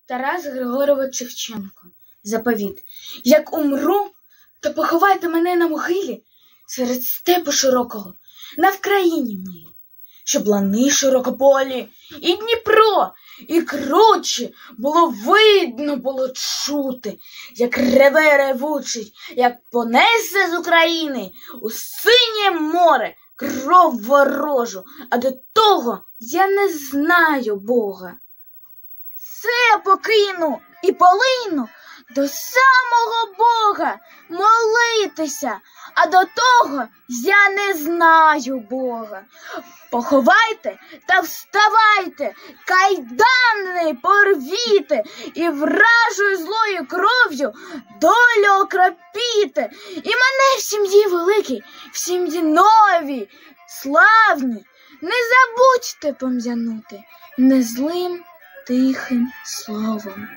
Тарас Григорович Шевченко. Заповіт. Як умру, то поховайте мене на могилі серед степу широкого, на Вкраїні милій, щоб лани широкополі, і Дніпро, і кручі було чути, як реве ревучий, як понесе з України у синє море кров ворожу, а до того я не знаю Бога. Все покину і полину до самого Бога молитися, а до того я не знаю Бога. Поховайте та вставайте, кайдани порвіте і вражою злою кров'ю долю окропіте. І мене в сім'ї великій, в сім'ї новій, славні, не забудьте пом'янути незлим тихим словом.